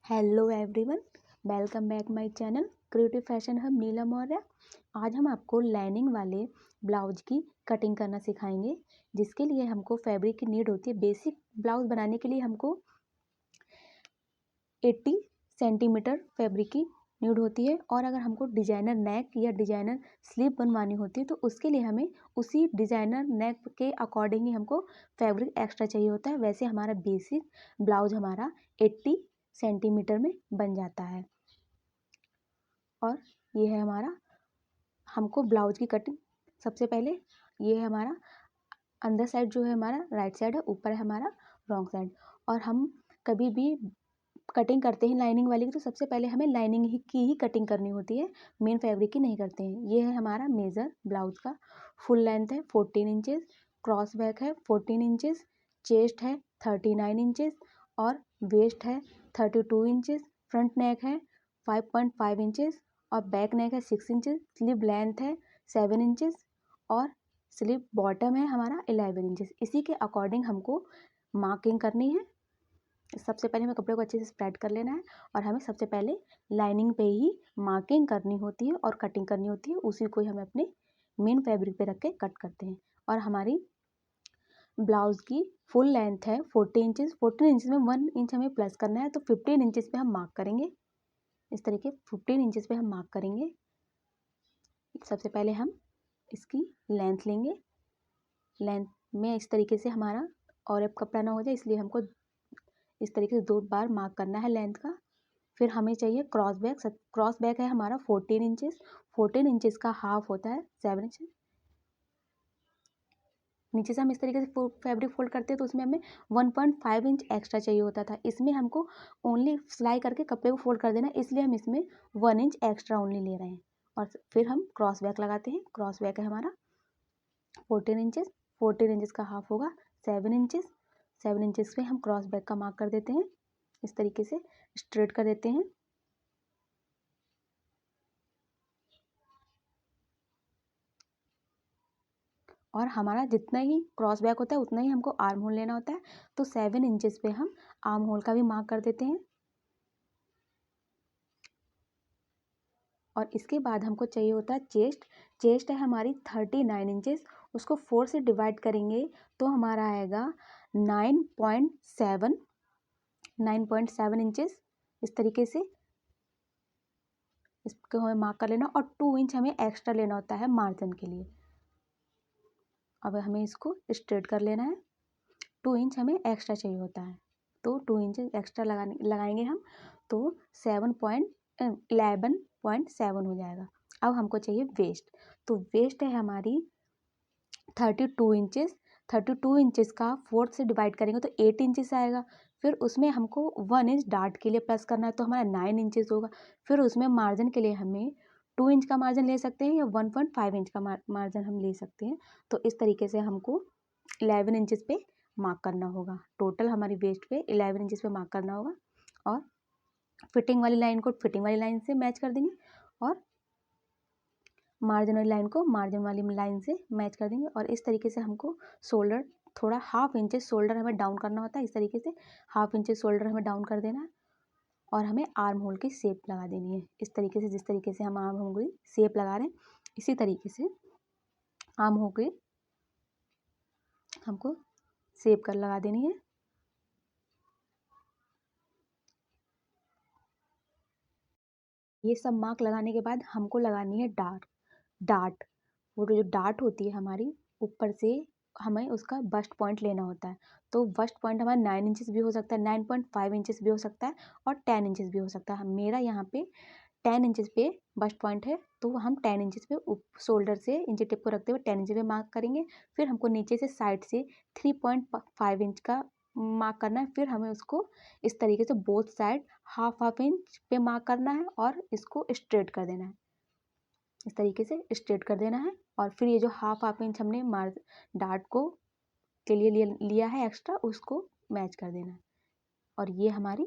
Hello everyone, welcome back my channel creative fashion hub Neelam Maurya. आज हम आपको लाइनिंग वाले ब्लाउज की कटिंग करना सिखाएंगे, जिसके लिए हमको फैब्रिक की नीड होती है। बेसिक ब्लाउज बनाने के लिए हमको 80 सेंटीमीटर फैब्रिक की नीड होती है, और अगर हमको डिजाइनर नेक या डिजाइनर स्लीव बनवानी होती है तो उसके लिए हमें उसी डिजाइनर नेक के अकॉर्डिंग ही हमको फैब्रिक एक्स्ट्रा चाहिए होता है। वैसे हमारा बेसिक ब्लाउज हमारा 80 सेंटीमीटर में बन जाता है। और ये है हमारा, हमको ब्लाउज की कटिंग सबसे पहले, ये है हमारा अंदर साइड जो है हमारा राइट साइड है, ऊपर है हमारा रॉन्ग साइड। और हम कभी भी कटिंग करते हैं लाइनिंग वाली की तो सबसे पहले हमें लाइनिंग ही कटिंग करनी होती है, मेन फैब्रिक की नहीं करते हैं। ये है हमारा मेज़र ब्लाउज का। फुल लेंथ है 14 इंचेस, क्रॉस बैक है 14 इंचेस, चेस्ट है 39 इंचेस और वेस्ट है 32 इंचेस, फ्रंट नेक है 5.5 इंचेस और बैक नेक है 6 इंचेस, स्लीव लेंथ है 7 इंचेस और स्लीव बॉटम है हमारा 11 इंचेस। इसी के अकॉर्डिंग हमको मार्किंग करनी है। सबसे पहले हमें कपड़े को अच्छे से स्प्रेड कर लेना है और हमें सबसे पहले लाइनिंग पे ही मार्किंग करनी होती है और कटिंग करनी होती है। उसी को ही हम अपने मेन फैब्रिक पे रख के कट करते हैं। और हमारी ब्लाउज की फुल लेंथ है 40 इंचेस। 14 इंचेस में 1 इंच हमें प्लस करना है, तो 15 इंचेस पे हम मार्क करेंगे। इस तरीके 15 इंचेस पे हम मार्क करेंगे। सबसे पहले हम इसकी लेंथ लेंगे। लेंथ में इस तरीके से हमारा और अब कपड़ा ना हो जाए, इसलिए हमको इस तरीके से 2 बार मार्क करना है लेंथ का। फिर हमें चाहिए क्रॉस बैक। क्रॉस बैक है हमारा 14 इंचेस। 14 इंचेस का हाफ होता है 7 इंच। नीचे से हम इस तरीके से फैब्रिक फोल्ड करते हैं तो उसमें हमें 1.5 इंच एक्स्ट्रा चाहिए होता था। इसमें हमको ओनली सिलाई करके कपड़े को फोल्ड कर देना, इसलिए हम इसमें 1 इंच एक्स्ट्रा ओनली ले रहे हैं। और फिर हम क्रॉस बैक लगाते हैं। क्रॉस बैक है हमारा 14 इंचेस। 14 इंचेस का हाफ होगा 7 इंचेस। 7 इंचेस पे हम क्रॉस बैक का मार्क कर देते हैं। इस तरीके से स्ट्रेट कर देते हैं। और हमारा जितना ही क्रॉस बैक होता है उतना ही हमको आर्म होल लेना होता है, तो 7 इंचेस पे हम आर्म होल का भी मार्क कर देते हैं। और इसके बाद हमको चाहिए होता है चेस्ट। चेस्ट है हमारी 39 इंचेस। उसको 4 से डिवाइड करेंगे तो हमारा आएगा 9.7 इंचेस। इस तरीके से इसको हमें मार्क कर लेना और 2 इंच हमें एक्स्ट्रा लेना होता है मार्जिन के लिए। अब हमें इसको स्ट्रेट कर लेना है। 2 इंच हमें एक्स्ट्रा चाहिए होता है, तो 2 इंच एक्स्ट्रा लगाएंगे हम, तो 11.7 हो जाएगा। अब हमको चाहिए वेस्ट। तो वेस्ट है हमारी 32 इंचेस। 32 इंचेस का 4 से डिवाइड करेंगे तो 8 इंचेस आएगा। फिर उसमें हमको 1 इंच डार्ट के लिए प्लस करना है, तो हमारा 9 इंचेस होगा। फिर उसमें मार्जिन के लिए हमें 2 इंच का मार्जिन ले सकते हैं या 1.5 इंच का मार्जिन हम ले सकते हैं। तो इस तरीके से हमको 11 इंचेस पे मार्क करना होगा। टोटल हमारी वेस्ट पे 11 इंचेस पे मार्क करना होगा। और फिटिंग वाली लाइन को फिटिंग वाली लाइन से मैच कर देंगे और मार्जिन वाली लाइन को मार्जिन वाली लाइन से मैच कर देंगे। और इस तरीके से हमको शोल्डर थोड़ा हाफ इंचेस शोल्डर हमें डाउन करना होता है। इस तरीके से हाफ इंचेस शोल्डर हमें डाउन कर देना है और हमें आर्म होल की शेप लगा देनी है। इस तरीके से जिस तरीके से हम आर्म होल की शेप लगा रहे हैं, इसी तरीके से आर्म होल की हमको शेप कर लगा देनी है। ये सब मार्क लगाने के बाद हमको लगानी है डार्ट। वो जो डार्ट होती है हमारी, ऊपर से हमें उसका बस्ट पॉइंट लेना होता है। तो बस्ट पॉइंट हमारा 9 इंचेस भी हो सकता है, 9.5 इंचेस भी हो सकता है और 10 इंचेस भी हो सकता है। मेरा यहाँ पे 10 इंचेस पे बस्ट पॉइंट है, तो हम 10 इंचेस पे शोल्डर से इंची टिप को रखते हुए 10 इंच पे मार्क करेंगे। फिर हमको नीचे से साइड से 3.5 इंच का मार्क करना है। फिर हमें उसको इस तरीके से both side half half inch पे मार्क करना है और इसको स्ट्रेट कर देना है। इस तरीके से स्ट्रेट कर देना है। और फिर ये जो हाफ हाफ इंच हमने डार्ट को के लिए लिया है एक्स्ट्रा, उसको मैच कर देना है। और ये हमारी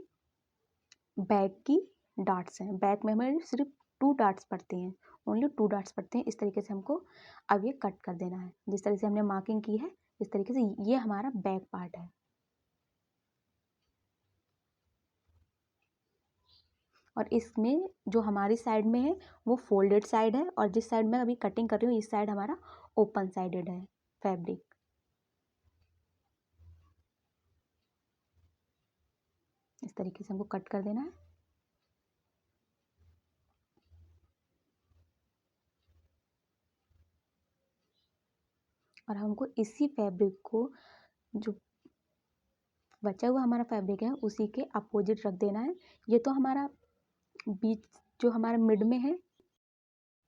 बैक की डार्ट्स हैं। बैक में हमें सिर्फ 2 डार्ट्स पड़ते हैं, ओनली 2 डार्ट्स पड़ते हैं। इस तरीके से हमको अब ये कट कर देना है। जिस तरीके से हमने मार्किंग की है, इस तरीके से ये हमारा बैक पार्ट है। और इसमें जो हमारी साइड में है वो फोल्डेड साइड है, और जिस साइड में अभी कटिंग कर रही हूँ इस साइड हमारा ओपन साइडेड है फैब्रिक। इस तरीके से हमको कट कर देना है। और हमको इसी फैब्रिक को, जो बचा हुआ हमारा फैब्रिक है, उसी के अपोजिट रख देना है। ये तो हमारा बीच जो हमारा मिड में है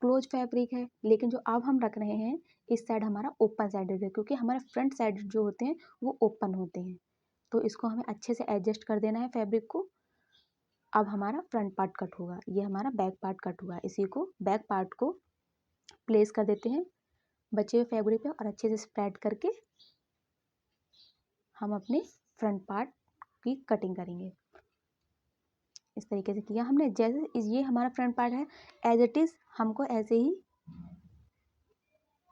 क्लोज फैब्रिक है, लेकिन जो अब हम रख रहे हैं इस साइड हमारा ओपन साइडेड है, क्योंकि हमारे फ्रंट साइड जो होते हैं वो ओपन होते हैं। तो इसको हमें अच्छे से एडजस्ट कर देना है फैब्रिक को। अब हमारा फ्रंट पार्ट कट होगा, ये हमारा बैक पार्ट कट हुआ है। इसी को बैक पार्ट को प्लेस कर देते हैं बचे हुए फैब्रिक पे, और अच्छे से स्प्रेड करके हम अपने फ्रंट पार्ट की कटिंग करेंगे। इस तरीके से किया हमने। जैसे ये हमारा फ्रंट पार्ट है, एज इट इज़ हमको ऐसे ही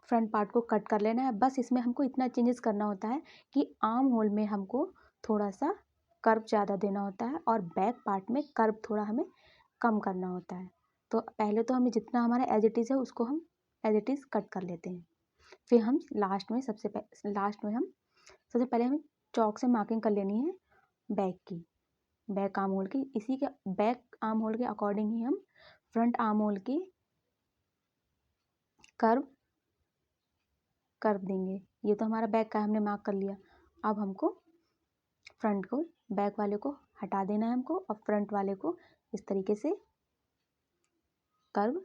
फ्रंट पार्ट को कट कर लेना है। बस इसमें हमको इतना चेंजेस करना होता है कि आर्म होल में हमको थोड़ा सा कर्व ज़्यादा देना होता है, और बैक पार्ट में कर्व थोड़ा हमें कम करना होता है। तो पहले तो हमें जितना हमारा एज इट इज़ है उसको हम एज इट इज़ कट कर लेते हैं। फिर हम लास्ट में सबसे पहले हमें चौक से मार्किंग कर लेनी है बैक की, बैक आर्म होल की। इसी के बैक आर्म होल के अकॉर्डिंग ही हम फ्रंट आर्म होल की कर्व देंगे। ये तो हमारा बैक का हमने मार्क कर लिया। अब हमको फ्रंट को, बैक वाले को हटा देना है हमको, और फ्रंट वाले को इस तरीके से कर्व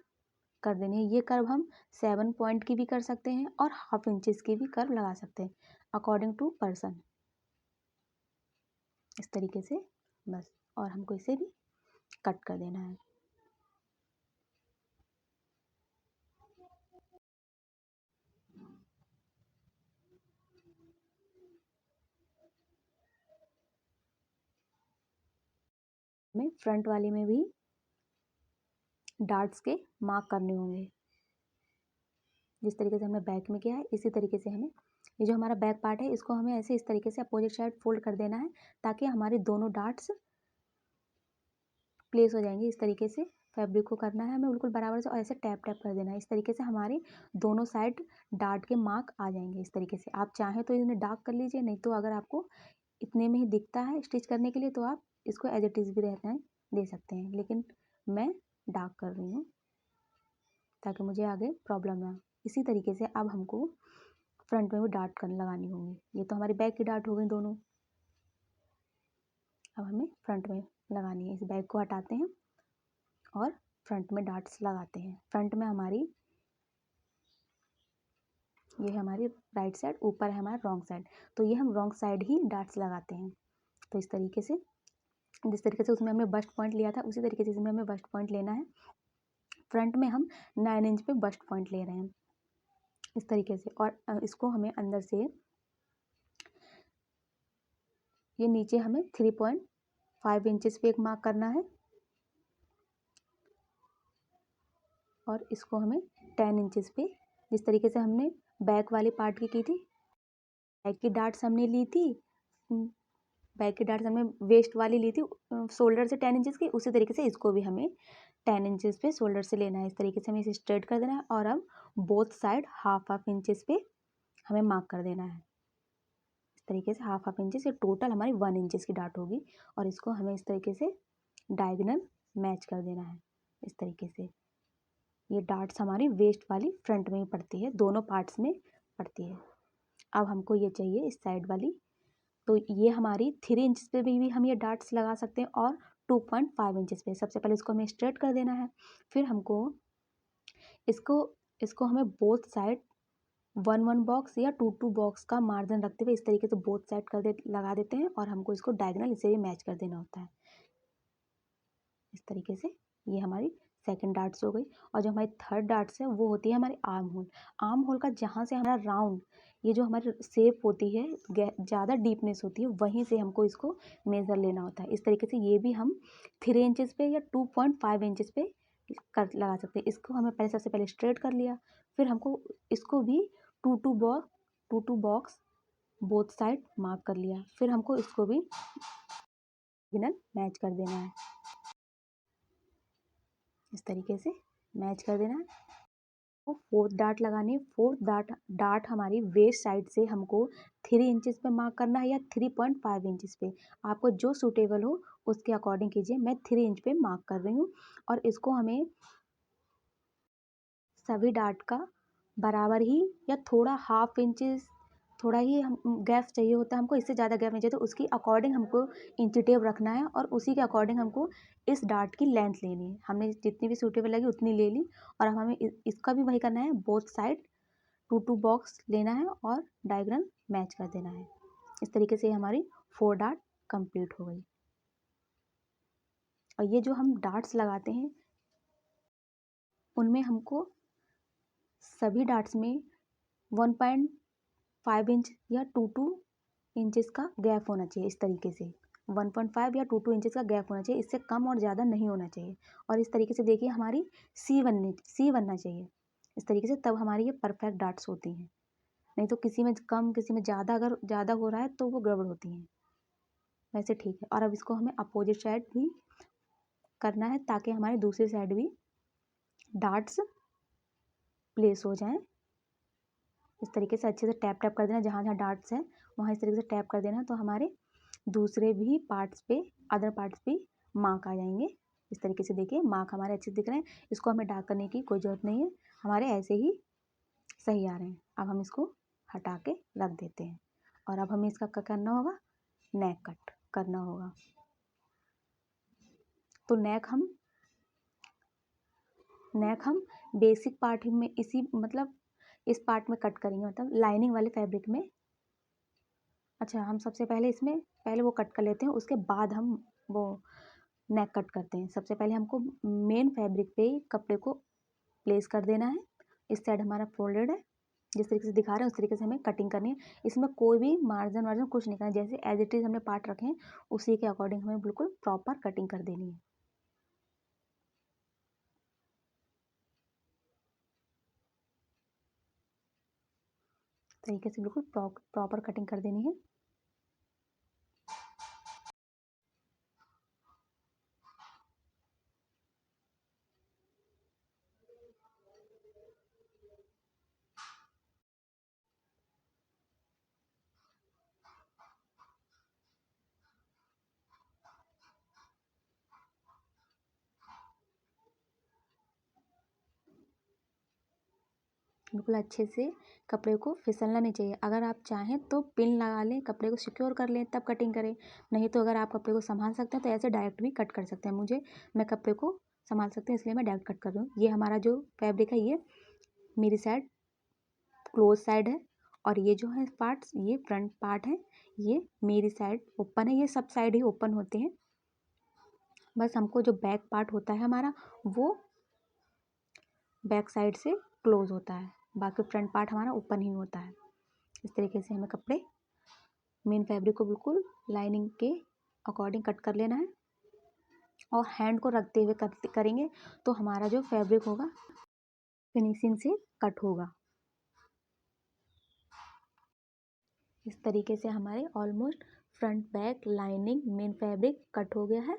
कर देनी है। ये कर्व हम 7 पॉइंट की भी कर सकते हैं और हाफ इंचेस की भी कर्व लगा सकते हैं, अकॉर्डिंग टू पर्सन। इस तरीके से बस, और हमको इसे भी कट कर देना है। हमें फ्रंट वाले में भी डार्ट्स के मार्क करने होंगे। जिस तरीके से हमने बैक में किया है इसी तरीके से हमें, ये जो हमारा बैक पार्ट है इसको हमें ऐसे इस तरीके से अपोजिट साइड फोल्ड कर देना है, ताकि हमारी दोनों डार्ट्स प्लेस हो जाएंगे। इस तरीके से फैब्रिक को करना है हमें बिल्कुल बराबर से, और ऐसे टैप टैप कर देना है। इस तरीके से हमारे दोनों साइड डार्ट के मार्क आ जाएंगे। इस तरीके से आप चाहें तो इन्हें डार्क कर लीजिए, नहीं तो अगर आपको इतने में ही दिखता है स्टिच करने के लिए तो आप इसको एज इट इज़ भी रहना है दे सकते हैं, लेकिन मैं डार्क कर रही हूँ ताकि मुझे आगे प्रॉब्लम ना हो। इसी तरीके से अब हमको फ्रंट में भी डार्ट कर लगानी होंगी। ये तो हमारी बैक की डार्ट हो गई दोनों। अब हमें फ्रंट में लगानी है। इस बैक को हटाते हैं और फ्रंट में डार्ट्स लगाते हैं। फ्रंट में हमारी ये है हमारी राइट साइड, ऊपर है हमारा रॉन्ग साइड, तो ये हम रॉन्ग साइड ही डार्ट्स लगाते हैं। तो इस तरीके से, जिस तरीके से उसमें हमने बस्ट पॉइंट लिया था उसी तरीके से इसमें हमें बस्ट पॉइंट लेना है। फ्रंट में हम 9 इंच पे बस्ट पॉइंट ले रहे हैं इस तरीके से, और इसको हमें अंदर से ये नीचे हमें 3.5 इंचेस पे एक मार्क करना है, और इसको हमें 10 इंचेस पे, जिस तरीके से हमने बैक वाले पार्ट की थी, बैक की डार्ट्स हमने ली थी, बैक की डार्ट्स हमने वेस्ट वाली ली थी शोल्डर से 10 इंचेस की, उसी तरीके से इसको भी हमें 10 इंचेस पे शोल्डर से लेना है। इस तरीके से हमें इसे स्ट्रेट कर देना है, और अब बोथ साइड हाफ इंचेस पे हमें मार्क कर देना है। इस तरीके से हाफ इंचेस, ये टोटल हमारी 1 इंचेस की डार्ट होगी, और इसको हमें इस तरीके से डायगोनल मैच कर देना है। इस तरीके से ये डार्ट्स हमारी वेस्ट वाली फ्रंट में ही पड़ती है, दोनों पार्ट्स में पड़ती है। अब हमको ये चाहिए इस साइड वाली, तो ये हमारी 3 इंच पे भी हम ये डार्ट्स लगा सकते हैं, और 2.5 इंचेस पे। सबसे पहले इसको हमें स्ट्रेट कर देना है, फिर हमको इसको इसको हमें बोथ साइड 1 बॉक्स या 2 बॉक्स का मार्जिन रखते हुए इस तरीके से बोथ साइड लगा देते हैं, और हमको इसको डायगोनल इसे भी मैच कर देना होता है। इस तरीके से ये हमारी सेकंड डार्ट्स हो गई। और जो हमारी थर्ड डार्ट्स है वो होती है हमारी आर्म होल। आर्म होल का जहाँ से हमारा राउंड, ये जो हमारी शेप होती है, ज़्यादा डीपनेस होती है, वहीं से हमको इसको मेज़र लेना होता है। इस तरीके से ये भी हम 3 इंचेस पे या 2.5 इंचेस पे लगा सकते हैं। इसको हमें सबसे पहले स्ट्रेट कर लिया, फिर हमको इसको भी two two box both side mark कर लिया, फिर हमको इसको भी डायगोनल मैच कर देना है। इस तरीके से मैच कर देना है। तो फोर्थ डार्ट लगानी है। फोर्थ डार्ट हमारी वेस्ट साइड से हमको 3 इंचेस पे मार्क करना है या 3.5 इंचेस पे, आपको जो सूटेबल हो उसके अकॉर्डिंग कीजिए। मैं 3 इंच पे मार्क कर रही हूँ और इसको हमें सभी डार्ट का बराबर ही या थोड़ा हाफ इंचेस थोड़ा ही हम गैप चाहिए होता है हमको, इससे ज़्यादा गैप नहीं चाहिए, तो उसकी अकॉर्डिंग हमको इंची टेप रखना है और उसी के अकॉर्डिंग हमको इस डार्ट की लेंथ लेनी है। हमने जितनी भी सूटेबल लगी उतनी ले ली और अब हमें इसका भी वही करना है, बोथ साइड 2 बॉक्स लेना है और डायग्राम मैच कर देना है। इस तरीके से हमारी 4 डार्ट कंप्लीट हो गई। और ये जो हम डार्ट्स लगाते हैं उनमें हमको सभी डार्ट्स में 1.5 इंच या 2 इंचेस का गैप होना चाहिए। इस तरीके से 1.5 या 2 इंचेस का गैप होना चाहिए, इससे कम और ज़्यादा नहीं होना चाहिए। और इस तरीके से देखिए हमारी सी बनना चाहिए इस तरीके से, तब हमारी ये परफेक्ट डार्ट्स होती हैं। नहीं तो किसी में कम किसी में ज़्यादा, अगर ज़्यादा हो रहा है तो वो गड़बड़ होती हैं। वैसे ठीक है। और अब इसको हमें अपोजिट साइड भी करना है ताकि हमारी दूसरी साइड भी डार्ट्स प्लेस हो जाएं। इस तरीके से अच्छे से टैप कर देना, जहाँ जहाँ डार्ट्स हैं वहाँ इस तरीके से टैप कर देना, तो हमारे दूसरे भी पार्ट्स पे, अदर पार्ट्स पे मार्क आ जाएंगे। इस तरीके से देखिए मार्क हमारे अच्छे दिख रहे हैं। इसको हमें डार्क करने की कोई ज़रूरत नहीं है, हमारे ऐसे ही सही आ रहे हैं। अब हम इसको हटा के रख देते हैं और अब हमें इसका क्या करना होगा, नेक कट करना होगा। तो नेक हम बेसिक पार्ट में इसी मतलब इस पार्ट में कट करेंगे, मतलब लाइनिंग वाले फैब्रिक में। अच्छा, हम सबसे पहले इसमें पहले वो कट कर लेते हैं, उसके बाद हम वो नेक कट करते हैं। सबसे पहले हमको मेन फैब्रिक पे कपड़े को प्लेस कर देना है। इस साइड हमारा फोल्डेड है, जिस तरीके से दिखा रहे हैं उस तरीके से हमें कटिंग करनी है। इसमें कोई भी मार्जिन वार्जिन कुछ नहीं करना, जैसे एज इट इज़ हमने पार्ट रखे हैं उसी के अकॉर्डिंग हमें बिल्कुल प्रॉपर कटिंग कर देनी है। तरीके से बिल्कुल प्रॉपर कटिंग कर देनी है। बिल्कुल अच्छे से कपड़े को फिसलना नहीं चाहिए। अगर आप चाहें तो पिन लगा लें, कपड़े को सिक्योर कर लें, तब कटिंग करें। नहीं तो अगर आप कपड़े को संभाल सकते हैं तो ऐसे डायरेक्ट भी कट कर सकते हैं। मैं कपड़े को संभाल सकती हूँ इसलिए मैं डायरेक्ट कट कर रही हूँ। ये हमारा जो फैब्रिक है ये मेरी साइड क्लोज साइड है और ये जो है पार्ट्स ये फ्रंट पार्ट है, ये मेरी साइड ओपन है। ये सब साइड ही ओपन होते हैं, बस हमको जो बैक पार्ट होता है हमारा वो बैक साइड से क्लोज होता है, बाकी फ्रंट पार्ट हमारा ओपन ही होता है। इस तरीके से हमें कपड़े मेन फैब्रिक को बिल्कुल लाइनिंग के अकॉर्डिंग कट कर लेना है और हैंड को रखते हुए करेंगे तो हमारा जो फैब्रिक होगा फिनिशिंग से कट होगा। इस तरीके से हमारे almost front back lining main fabric cut हो गया है।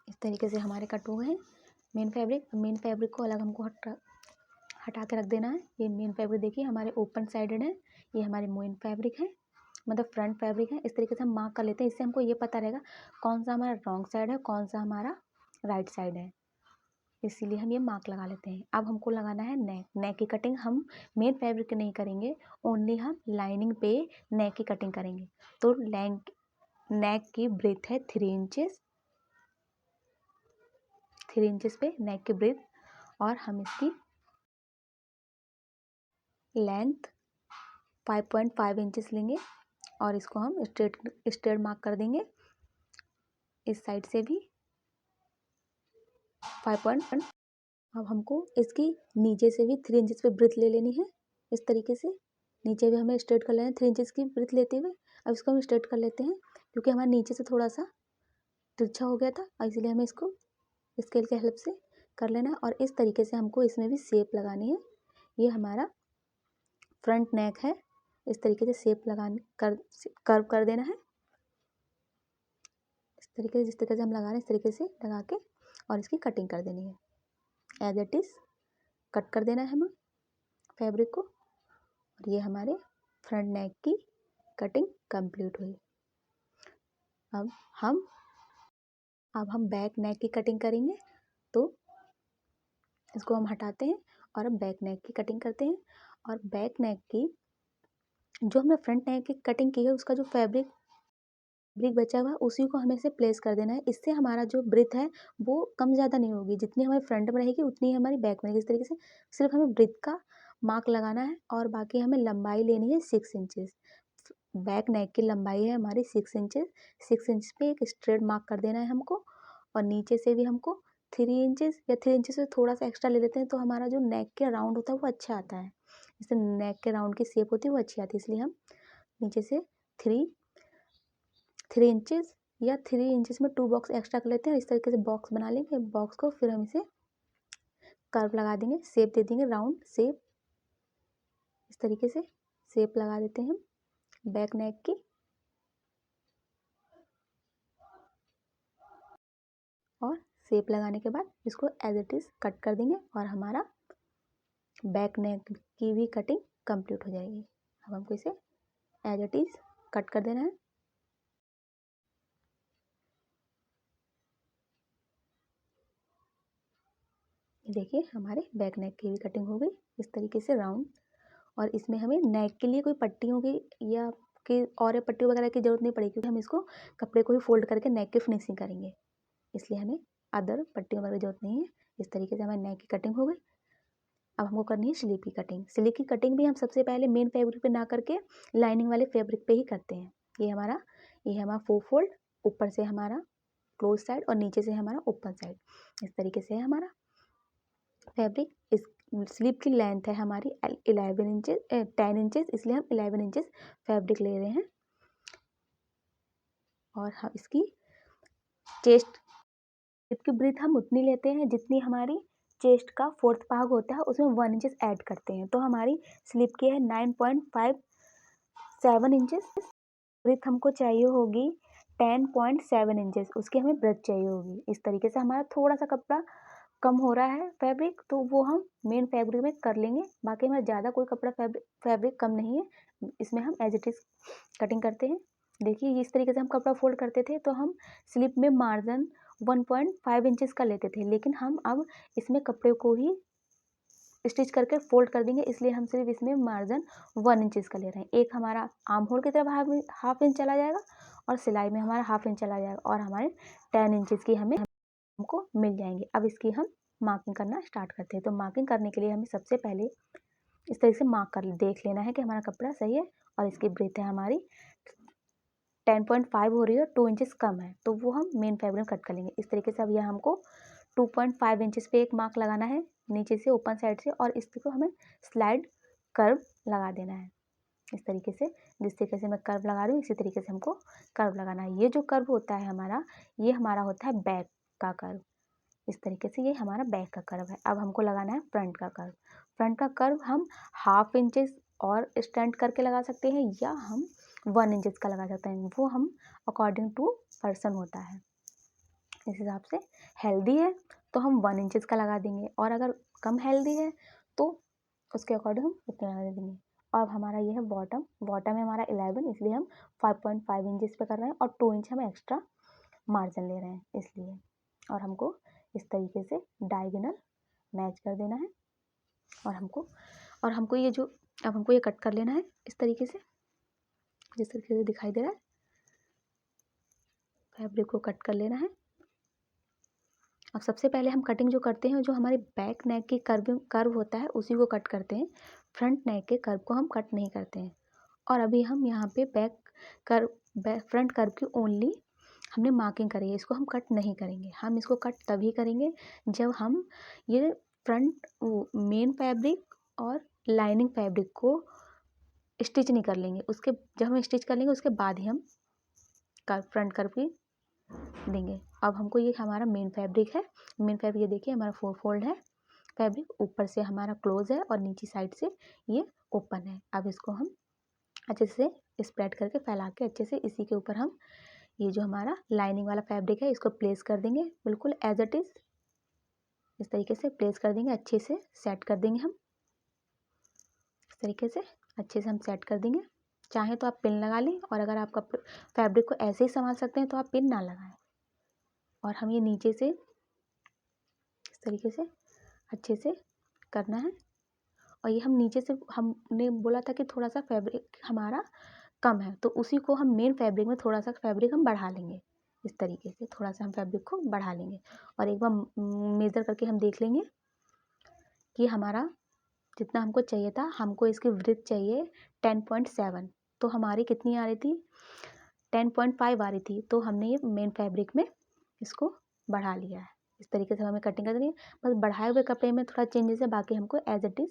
इस तरीके से हमारे कट हो गए हैं मेन फैब्रिक को अलग हमको हटा के रख देना है। ये मेन फैब्रिक देखिए हमारे ओपन साइडेड है, ये हमारे मेन फैब्रिक है, मतलब फ्रंट फैब्रिक है। इस तरीके से हम मार्क कर लेते हैं, इससे हमको ये पता रहेगा कौन सा हमारा रॉन्ग साइड है, कौन सा हमारा राइट साइड है, इसीलिए हम ये मार्क लगा लेते हैं। अब हमको लगाना है नेक की कटिंग हम मेन फैब्रिक की नहीं करेंगे, ओनली हम लाइनिंग पे नेक की कटिंग करेंगे। तो नेक की ब्रेथ है 3 इंचेस पे नेक की ब्रेथ, और हम इसकी लेंथ 5.5 इंचेस लेंगे और इसको हम स्ट्रेट मार्क कर देंगे। इस साइड से भी 5.1। अब हमको इसकी नीचे से भी 3 इंचेस पे ब्रेथ ले लेनी है। इस तरीके से नीचे भी हमें स्ट्रेट कर लेना है 3 इंचेस की ब्रेथ लेते हुए। अब इसको हम स्ट्रेट कर लेते हैं क्योंकि हमारे नीचे से थोड़ा सा तिरछा हो गया था और इसलिए हमें इसको स्केल के हेल्प से कर लेना है। और इस तरीके से हमको इसमें भी शेप लगानी है। ये हमारा फ्रंट नेक है, इस तरीके से शेप कर्व कर देना है। इस तरीके से, जिस तरीके से हम लगा रहे हैं इस तरीके से लगा के और इसकी कटिंग कर देनी है। एज इट इज़ कट कर देना है हमें फैब्रिक को। और ये हमारे फ्रंट नेक की कटिंग कंप्लीट हुई। अब हम बैक नेक की कटिंग करेंगे। तो इसको हम हटाते हैं और अब बैक नेक की कटिंग करते हैं। और बैक नेक की जो हमने फ्रंट नेक की कटिंग की है उसका जो फैब्रिक बचा हुआ है उसी को हमें से प्लेस कर देना है। इससे हमारा जो ब्रेथ है वो कम ज़्यादा नहीं होगी, जितनी हमारी फ्रंट में रहेगी उतनी ही हमारी बैक में रहेगी। इस तरीके से सिर्फ हमें ब्रेथ का मार्क लगाना है और बाकी हमें लंबाई लेनी है 6 इंचेस। बैक नेक की लंबाई है हमारी 6 इंचेस। 6 इंच पे एक स्ट्रेट मार्क कर देना है हमको। और नीचे से भी हमको 3 इंचेस या 3 इंचेस से थोड़ा सा एक्स्ट्रा ले लेते हैं तो हमारा जो नेक के राउंड होता है वो अच्छा आता है। इससे नेक के राउंड की शेप होती है वो अच्छी आती है। इसलिए हम नीचे से 3 इंचेस या 3 इंचेस में 2 बॉक्स एक्स्ट्रा कर लेते हैं। इस तरीके से बॉक्स बना लेंगे। बॉक्स को फिर हम इसे कर्व लगा देंगे, शेप दे देंगे, राउंड शेप। इस तरीके से शेप लगा देते हैं हम बैक नेक की। और शेप लगाने के बाद इसको एज इट इज़ कट कर देंगे और हमारा बैक नेक की भी कटिंग कंप्लीट हो जाएगी। अब हमको इसे एज इट इज़ कट कर देना है। देखिए हमारे बैक नेक की भी कटिंग हो गई इस तरीके से राउंड। और इसमें हमें नेक के लिए कोई पट्टियों की या कि और पट्टियों वगैरह की ज़रूरत नहीं पड़ेगी, क्योंकि हम इसको कपड़े को ही फोल्ड करके नेक की फिनिशिंग करेंगे। इसलिए हमें अदर पट्टियों वगैरह की ज़रूरत नहीं है। इस तरीके से हमारी नेक की कटिंग हो गई। अब हमको करनी है स्लीव की कटिंग। स्लीव की कटिंग भी हम सबसे पहले मेन फैब्रिक पे ना करके लाइनिंग वाले फैब्रिक पे ही करते हैं। ये है हमारा 4 फोल्ड, ऊपर से हमारा क्लोज साइड और नीचे से हमारा ओपन साइड। इस तरीके से है हमारा फैब्रिक। इस स्लीव की लेंथ है हमारी 10 इंचेस, इसलिए हम 11 इंचेस फैब्रिक ले रहे हैं। और हम इसकी चेस्ट की ब्रीथ हम उतनी लेते हैं जितनी हमारी चेस्ट का 4th भाग होता है, उसमें 1 इंचेस ऐड करते हैं। तो हमारी स्लीव की है 9.57 इंचेस। ब्रीथ हमको चाहिए होगी 10.7 इंचेस, उसकी हमें ब्रेथ चाहिए होगी। इस तरीके से हमारा थोड़ा सा कपड़ा कम हो रहा है फैब्रिक, तो वो हम मेन फैब्रिक में कर लेंगे। बाकी हमारा ज़्यादा कोई कपड़ा फैब्रिक कम नहीं है। इसमें हम एज इट इज़ कटिंग करते हैं। देखिए इस तरीके से हम कपड़ा फोल्ड करते थे तो हम स्लिप में मार्जिन 1.5 इंचेस का लेते थे, लेकिन हम अब इसमें कपड़े को ही स्टिच करके फोल्ड कर देंगे, इसलिए हम सिर्फ इसमें मार्जिन 1 इंचेस का ले रहे हैं। एक हमारा आर्म होल की तरफ हाफ इंच चला जाएगा और सिलाई में हमारा हाफ इंच चला जाएगा और हमारे 10 इंचेस की हमको मिल जाएंगे। अब इसकी हम मार्किंग करना स्टार्ट करते हैं। तो मार्किंग करने के लिए हमें सबसे पहले इस तरह से मार्क कर देख लेना है कि हमारा कपड़ा सही है। और इसकी ब्रेथ है हमारी 10.5 हो रही है, 2 इंचेस कम है, तो वो हम मेन फैब्रिक कट कर लेंगे। इस तरीके से अब यह हमको 2.5 इंचेस पे एक मार्क लगाना है नीचे से ओपन साइड से, और इसको हमें स्लाइड कर्व लगा देना है। इस तरीके से, जिस तरीके से मैं कर्व लगा रही हूँ इसी तरीके से हमको कर्व लगाना है। ये जो कर्व होता है हमारा, ये हमारा होता है बैक का कर्व। इस तरीके से ये हमारा बैक का कर्व है। अब हमको लगाना है फ्रंट का कर्व। फ्रंट का कर्व हम हाफ इंचेस और स्टैंड करके लगा सकते हैं या हम 1 इंचेस का लगा सकते हैं, वो हम अकॉर्डिंग टू पर्सन होता है। इस हिसाब से हेल्दी है तो हम 1 इंचेस का लगा देंगे, और अगर कम हेल्दी है तो उसके अकॉर्डिंग हम उतना लगा देंगे। अब हमारा ये है बॉटम है हमारा 11, इसलिए हम 5.5 इंचेस पे कर रहे हैं और 2 इंच हम एक्स्ट्रा मार्जिन ले रहे हैं इसलिए। और हमको इस तरीके से डायगोनल मैच कर देना है। और हमको ये जो अब हमको ये कट कर लेना है इस तरीके से, जिस तरीके से दिखाई दे रहा है। फैब्रिक को कट कर लेना है। अब सबसे पहले हम कटिंग जो करते हैं, जो हमारे बैक नेक की कर्व होता है उसी को कट करते हैं। फ्रंट नेक के कर्व को हम कट नहीं करते हैं। और अभी हम यहाँ पे फ्रंट कर्व की ओनली हमने मार्किंग करी है, इसको हम कट नहीं करेंगे। हम इसको कट तभी करेंगे जब हम ये फ्रंट मेन फैब्रिक और लाइनिंग फैब्रिक को स्टिच नहीं कर लेंगे। जब हम स्टिच कर लेंगे उसके बाद ही हम फ्रंट कर्व की देंगे। अब हमको ये हमारा मेन फैब्रिक है। मेन फैब्रिक ये देखिए हमारा 4 फोल्ड है फैब्रिक, ऊपर से हमारा क्लोज है और नीचे साइड से ये ओपन है। अब इसको हम अच्छे से स्प्रेड करके फैला के अच्छे से इसी के ऊपर हम ये जो हमारा लाइनिंग वाला फैब्रिक है इसको प्लेस कर देंगे, बिल्कुल एज इट इज़ इस तरीके से प्लेस कर देंगे, अच्छे से सेट कर देंगे हम। इस तरीके से अच्छे से हम सेट कर देंगे। चाहे तो आप पिन लगा लें, और अगर आपका फैब्रिक को ऐसे ही संभाल सकते हैं तो आप पिन ना लगाएं। और हम ये नीचे से इस तरीके से अच्छे से करना है। और ये हम नीचे से, हमने बोला था कि थोड़ा सा फैब्रिक हमारा कम है, तो उसी को हम मेन फैब्रिक में थोड़ा सा फैब्रिक हम बढ़ा लेंगे। इस तरीके से थोड़ा सा हम फैब्रिक को बढ़ा लेंगे और एक बार मेज़र करके हम देख लेंगे कि हमारा जितना हमको चाहिए था, हमको इसकी विड्थ चाहिए 10.7, तो हमारी कितनी आ रही थी 10.5 आ रही थी, तो हमने ये मेन फैब्रिक में इसको बढ़ा लिया है। इस तरीके से हमें कटिंग करनी है। बस बढ़ाए हुए कपड़े में थोड़ा चेंजेस है, बाकी हमको as it is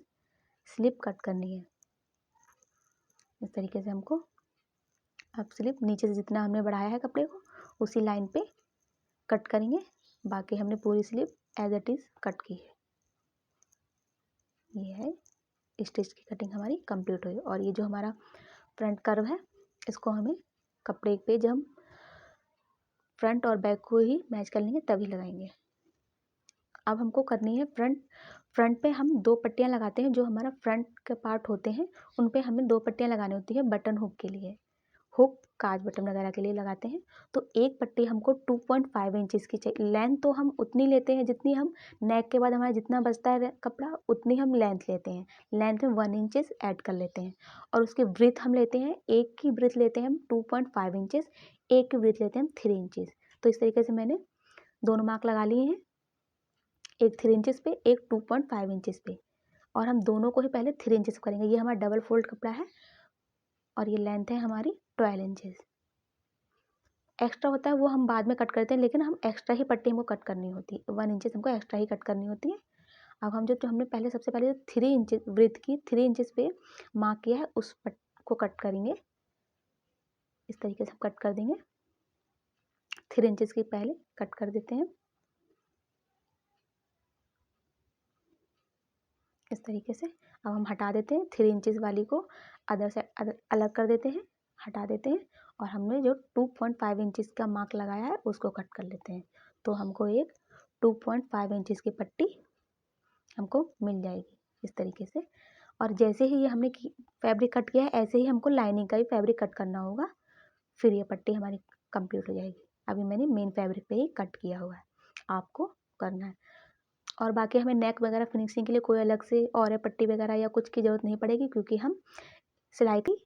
slip cut करनी है। इस तरीके से हमको अब स्लिप नीचे से जितना हमने बढ़ाया है कपड़े को उसी लाइन पे कट करेंगे। बाकी हमने पूरी slip as it is cut की है। ये है स्टिच की कटिंग हमारी कंप्लीट हुई। और ये जो हमारा फ्रंट कर्व है इसको हमें कपड़े पे जब हम फ्रंट और बैक को ही मैच कर लेंगे तभी लगाएंगे। अब हमको करनी है फ्रंट पे हम 2 पट्टियाँ लगाते हैं। जो हमारा फ्रंट के पार्ट होते हैं उन पे हमें 2 पट्टियाँ लगानी होती है बटन हुक के लिए, हुक काज बटन वगैरह के लिए लगाते हैं। तो एक पट्टी हमको 2.5 इंचेस की चाहिए। लेंथ तो हम उतनी लेते हैं जितनी हम नेक के बाद हमारा जितना बचता है कपड़ा उतनी हम लेंथ लेते हैं। लेंथ में 1 इंचेस ऐड कर लेते हैं और उसकी ब्रीथ हम लेते हैं, एक की ब्रीथ लेते हैं हम 2.5 इंचेस, एक की ब्रीथ लेते हैं हम 3 इंचेस। तो इस तरीके से मैंने दोनों मार्क लगा लिए हैं, एक 3 इंचेस पे, एक 2.5 इंचेस पे। और हम दोनों को ही पहले 3 इंचेस करेंगे। ये हमारा डबल फोल्ड कपड़ा है और ये लेंथ है हमारी 12 इंचेस। एक्स्ट्रा होता है वो हम बाद में कट करते हैं, लेकिन हम एक्स्ट्रा ही पट्टी हमको कट करनी होती है, 1 इंचेस हमको एक्स्ट्रा ही कट करनी होती है। अब हम जो हमने पहले सबसे पहले 3 इंचेस ब्रीथ की 3 इंचेस पे मार्क किया है उस पट को कट करेंगे। इस तरीके से हम कट कर देंगे। 3 इंचेस की पहले कट कर देते हैं इस तरीके से। अब हम हटा देते हैं 3 इंचेस वाली को, अदर से अलग कर देते हैं, हटा देते हैं। और हमने जो 2.5 इंचेस का मार्क लगाया है उसको कट कर लेते हैं। तो हमको एक 2.5 इंचेस की पट्टी हमको मिल जाएगी इस तरीके से। और जैसे ही ये हमने फैब्रिक कट किया है ऐसे ही हमको लाइनिंग का भी फैब्रिक कट करना होगा, फिर ये पट्टी हमारी कंप्लीट हो जाएगी। अभी मैंने मेन फैब्रिक पे ही कट किया हुआ है, आपको करना है। और बाकी हमें नेक वगैरह फिनिशिंग के लिए कोई अलग से और पट्टी वगैरह या कुछ की ज़रूरत नहीं पड़ेगी, क्योंकि हम सिलाई की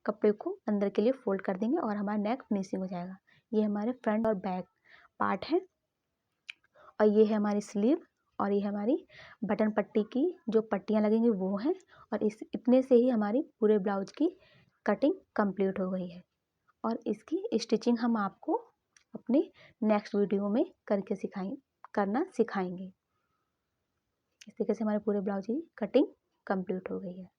कपड़े को अंदर के लिए फोल्ड कर देंगे और हमारा नेक फिनिशिंग हो जाएगा। ये हमारे फ्रंट और बैक पार्ट है और ये है हमारी स्लीव और ये हमारी बटन पट्टी की जो पट्टियाँ लगेंगी वो हैं। और इस इतने से ही हमारी पूरे ब्लाउज की कटिंग कंप्लीट हो गई है। और इसकी स्टिचिंग हम आपको अपने नेक्स्ट वीडियो में करना सिखाएंगे। इस तरीके से हमारे पूरे ब्लाउज की कटिंग कंप्लीट हो गई है।